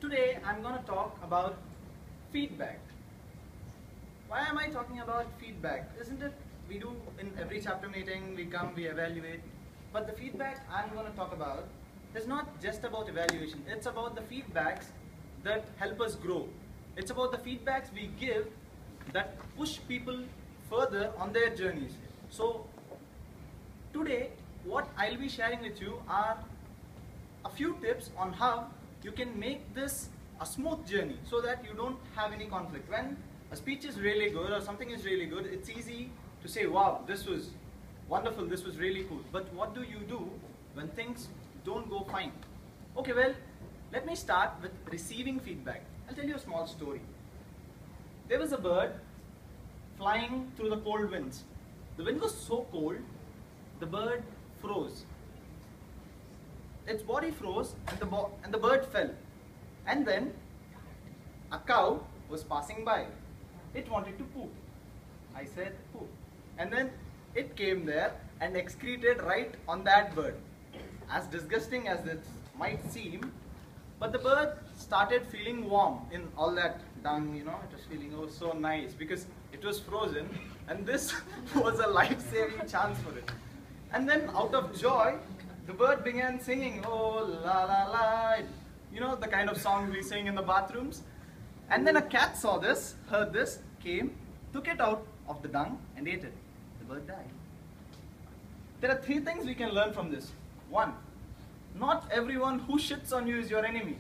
today I'm going to talk about feedback. Why am I talking about feedback? Isn't it we do in every chapter meeting, we come, we evaluate. But the feedback I'm going to talk about is not just about evaluation. It's about the feedbacks that help us grow. It's about the feedbacks we give that push people further on their journeys. So today, what I'll be sharing with you are a few tips on how you can make this a smooth journey so that you don't have any conflict. When a speech is really good or something is really good, it's easy to say, wow, this was wonderful, this was really cool. But what do you do when things don't go fine? Okay, well, let me start with receiving feedback. I'll tell you a small story. There was a bird flying through the cold winds. The wind was so cold, the bird froze. Its body froze and the bird fell. And then a cow was passing by. It wanted to poop. I said poop. And then it came there and excreted right on that bird. As disgusting as it might seem, but the bird started feeling warm in all that dung, it was feeling so nice because it was frozen and this was a life-saving chance for it. And then out of joy, the bird began singing, oh la la la, the kind of songs we sing in the bathrooms. And then a cat saw this, heard this, came, took it out of the dung and ate it. The bird died. There are 3 things we can learn from this. 1, not everyone who shits on you is your enemy.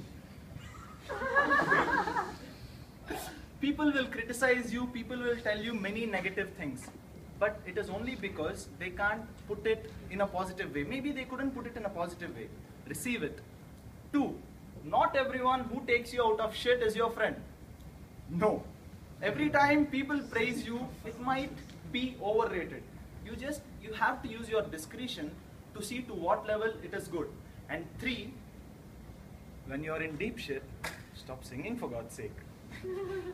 People will criticize you, people will tell you many negative things. But it is only because they can't put it in a positive way. Maybe they couldn't put it in a positive way. Receive it. 2, not everyone who takes you out of shit is your friend. No. Every time people praise you, it might be overrated. You have to use your discretion to see to what level it is good. And 3, when you're in deep shit, stop singing for God's sake.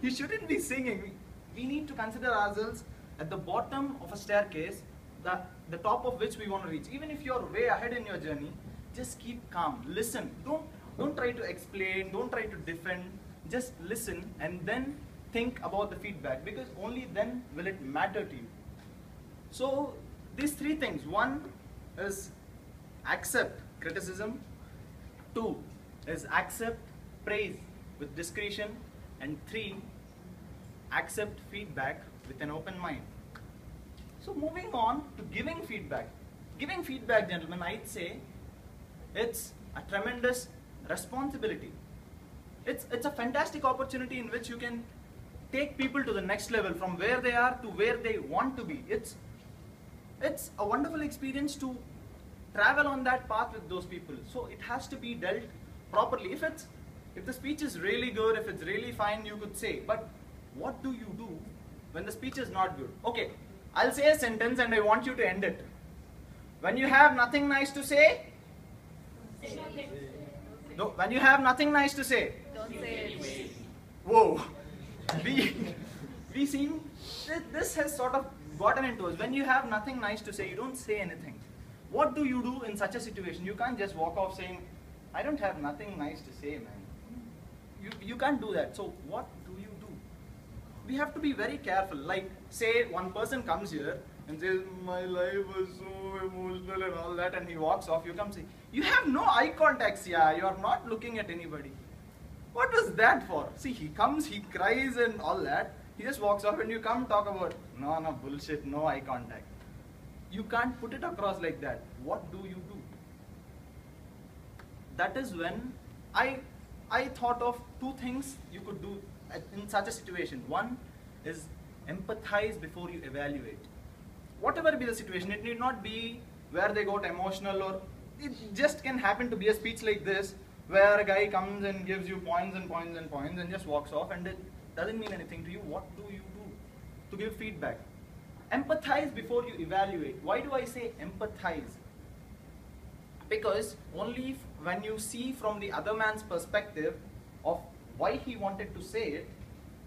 You shouldn't be singing. We need to consider ourselves at the bottom of a staircase, the top of which we want to reach. Even if you're way ahead in your journey, just keep calm. Listen. Don't try to explain. Don't try to defend. Just listen and then think about the feedback, because only then will it matter to you. So these 3 things. 1 is accept criticism. 2 is accept praise with discretion. And 3, accept feedback with an open mind. So moving on to giving feedback. Giving feedback, gentlemen, I'd say it's a tremendous responsibility. It's a fantastic opportunity in which you can take people to the next level from where they are to where they want to be. It's a wonderful experience to travel on that path with those people. So it has to be dealt properly. If the speech is really good, if it's really fine, you could say. But what do you do when the speech is not good? Okay, I'll say a sentence and I want you to end it. When you have nothing nice to say, no. When you have nothing nice to say, don't say it. Whoa. We seem, this has sort of gotten into us. When you have nothing nice to say, you don't say anything. What do you do in such a situation? You can't just walk off saying, I don't have nothing nice to say, man. You can't do that. So what do you do? We have to be very careful. Like, say one person comes here and says, my life was so emotional and all that, and he walks off. You come say, you have no eye contact, yeah. You are not looking at anybody. What was that for? See, he comes, he cries and all that. He just walks off and you come talk about, no, bullshit, no eye contact. You can't put it across like that. What do you do? That is when I thought of 2 things you could do in such a situation. 1 is empathize before you evaluate. Whatever be the situation, it need not be where they got emotional, or it just can happen to be a speech like this where a guy comes and gives you points and points and points and just walks off and it doesn't mean anything to you. What do you do to give feedback? Empathize before you evaluate. Why do I say empathize? Because only when you see from the other man's perspective of why he wanted to say it,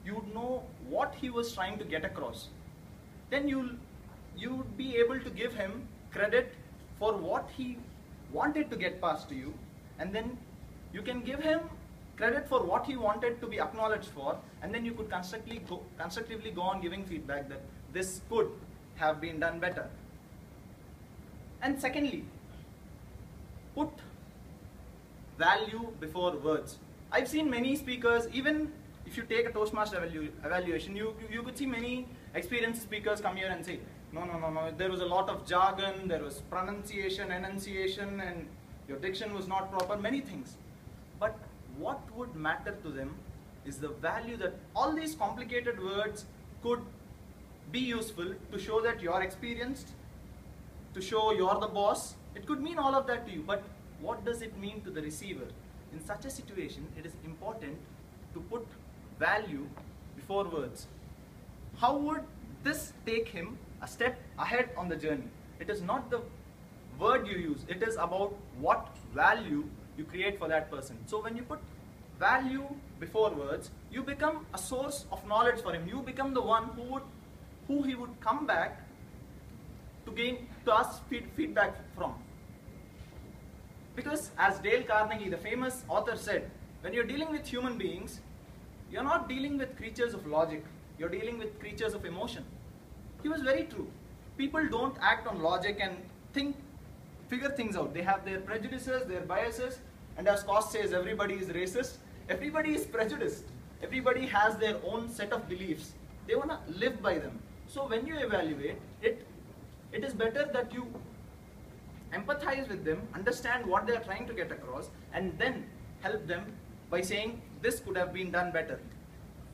you'd know what he was trying to get across. Then you'd be able to give him credit for what he wanted to get past to you, and then you can give him credit for what he wanted to be acknowledged for, and then you could constructively go on giving feedback that this could have been done better. And secondly, put value before words. I've seen many speakers, even if you take a Toastmaster evaluation, you could see many experienced speakers come here and say, no, there was a lot of jargon, there was pronunciation, enunciation, and your diction was not proper, many things. But what would matter to them is the value that all these complicated words could be useful to show that you're experienced, to show you're the boss. It could mean all of that to you, but what does it mean to the receiver? In such a situation, it is important to put value before words. How would this take him a step ahead on the journey? It is not the word you use, it is about what value you create for that person. So when you put value before words, you become a source of knowledge for him. You become the one who he would come back to ask feedback from. Because as Dale Carnegie, the famous author, said, when you're dealing with human beings, you're not dealing with creatures of logic, you're dealing with creatures of emotion. He was very true. People don't act on logic and figure things out. They have their prejudices, their biases, and as Cost says, everybody is racist. Everybody is prejudiced. Everybody has their own set of beliefs. They want to live by them. So when you evaluate, it is better that you empathize with them, understand what they are trying to get across, and then help them by saying, this could have been done better.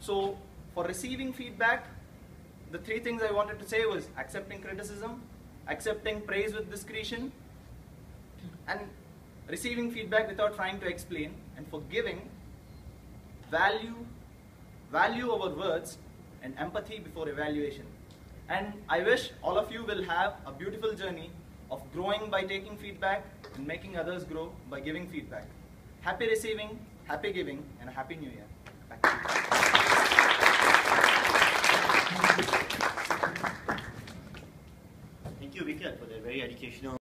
So for receiving feedback, the three things I wanted to say was accepting criticism, accepting praise with discretion, and receiving feedback without trying to explain, and for giving value over words, and empathy before evaluation. And I wish all of you will have a beautiful journey of growing by taking feedback and making others grow by giving feedback. Happy receiving, happy giving, and a happy new year. Back to you. Thank you, Vikas, for that very educational